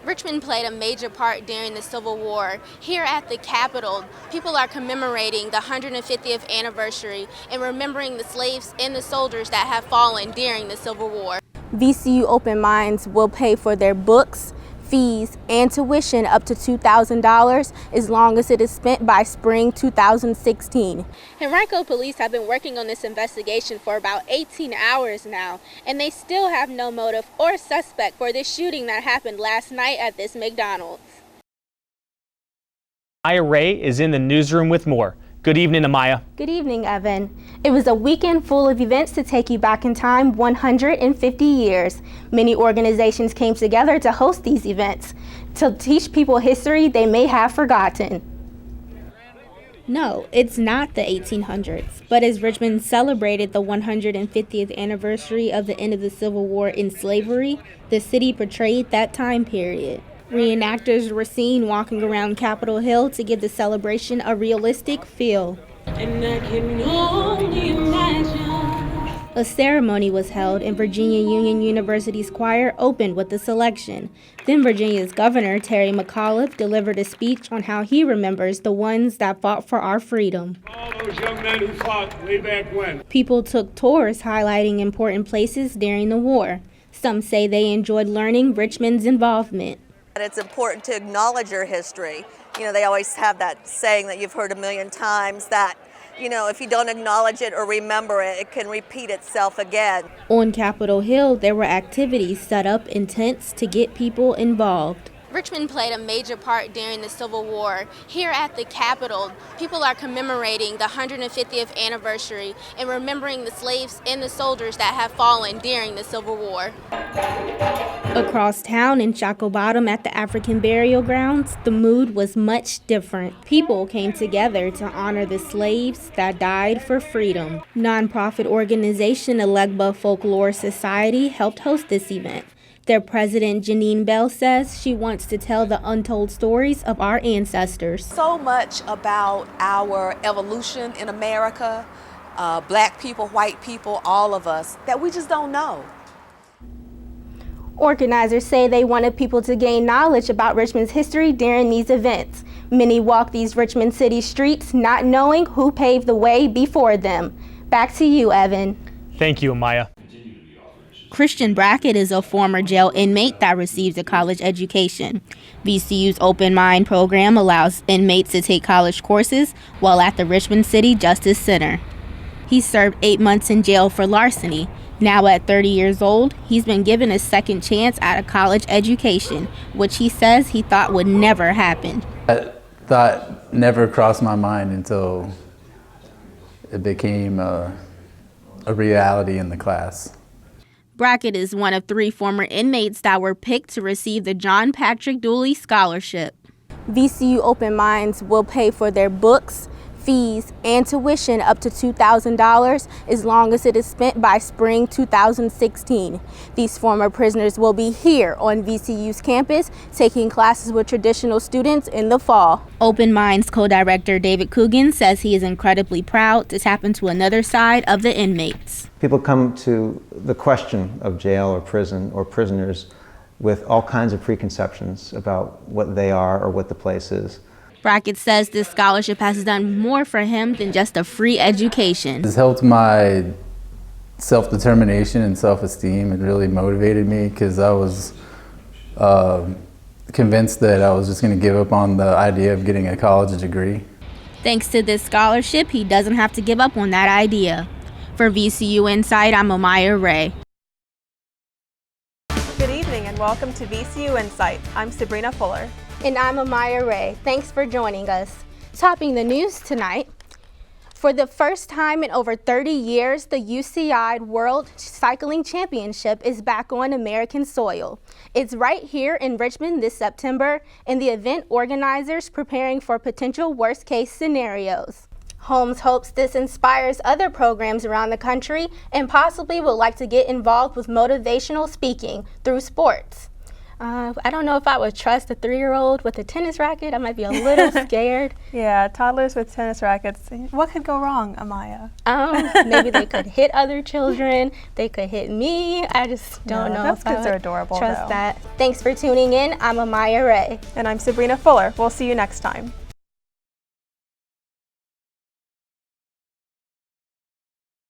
Richmond played a major part during the Civil War. Here at the Capitol, people are commemorating the 150th anniversary and remembering the slaves and the soldiers that have fallen during the Civil War. VCU Open Minds will pay for their books, fees, and tuition up to $2,000 as long as it is spent by spring 2016. Henrico police have been working on this investigation for about 18 hours now, and they still have no motive or suspect for this shooting that happened last night at this McDonald's. Amaya Ray is in the newsroom with more. Good evening, Amaya. Good evening, Evan. It was a weekend full of events to take you back in time 150 years. Many organizations came together to host these events to teach people history they may have forgotten. No, it's not the 1800s, but as Richmond celebrated the 150th anniversary of the end of the Civil War in slavery, the city portrayed that time period. Reenactors were seen walking around Capitol Hill to give the celebration a realistic feel. And I can only imagine. A ceremony was held and Virginia Union University's choir opened with the selection. Then Virginia's governor, Terry McAuliffe, delivered a speech on how he remembers the ones that fought for our freedom. All those young men who fought way back when. People took tours highlighting important places during the war. Some say they enjoyed learning Richmond's involvement. It's important to acknowledge your history. You know, they always have that saying that you've heard a million times that, you know, if you don't acknowledge it or remember it, it can repeat itself again. On Capitol Hill, there were activities set up in tents to get people involved. Richmond played a major part during the Civil War. Here at the Capitol, people are commemorating the 150th anniversary and remembering the slaves and the soldiers that have fallen during the Civil War. Across town in Chaco Bottom at the African burial grounds, the mood was much different. People came together to honor the slaves that died for freedom. Nonprofit organization ELEGBA Folklore Society helped host this event. Their president, JANINE says she wants to tell the untold stories of our ancestors. So much about our evolution in America, black people, white people, all of us, that we just don't know. Organizers say they wanted people to gain knowledge about Richmond's history during these events. Many walk these Richmond city streets not knowing who paved the way before them. Back to you, Evan. Thank you, Amaya. Christian Brackett is a former jail inmate that received a college education. VCU's Open Mind program allows inmates to take college courses while at the Richmond City Justice Center. He served 8 months in jail for larceny. Now at 30 years old, he's been given a second chance at a college education, which he says he thought would never happen. That thought never crossed my mind until it became a reality in the class. Brackett is one of 3 former inmates that were picked to receive the John Patrick Dooley Scholarship. VCU Open Minds will pay for their books, fees, and tuition up to $2,000 as long as it is spent by spring 2016. These former prisoners will be here on VCU's campus taking classes with traditional students in the fall. Open Minds co-director David COOGAN says he is incredibly proud to tap into another side of the inmates. People come to the question of jail or prison or prisoners with all kinds of preconceptions about what they are or what the place is. Brackett says this scholarship has done more for him than just a free education. It's helped my self-determination and self-esteem. It really motivated me because I was convinced that I was just going to give up on the idea of getting a college degree. Thanks to this scholarship, he doesn't have to give up on that idea. For VCU Insight, I'm Amaya Ray. Good evening and welcome to VCU Insight. I'm Sabrina Fuller. And I'm Amaya Ray. Thanks for joining us. Topping the news tonight, for the first time in over 30 years, the UCI World Cycling Championship is back on American soil. It's right here in Richmond this September, and the event organizers preparing for potential worst-case scenarios. Holmes hopes this inspires other programs around the country and possibly would like to get involved with motivational speaking through sports. I don't know if I would trust a 3-year-old with a tennis racket. I might be a little scared. Yeah, toddlers with tennis rackets. What could go wrong, Amaya? Maybe they could hit other children. They could hit me. I just don't know those if I kids would are adorable, trust though. that. Thanks for tuning in. I'm Amaya Ray. And I'm Sabrina Fuller. We'll see you next time.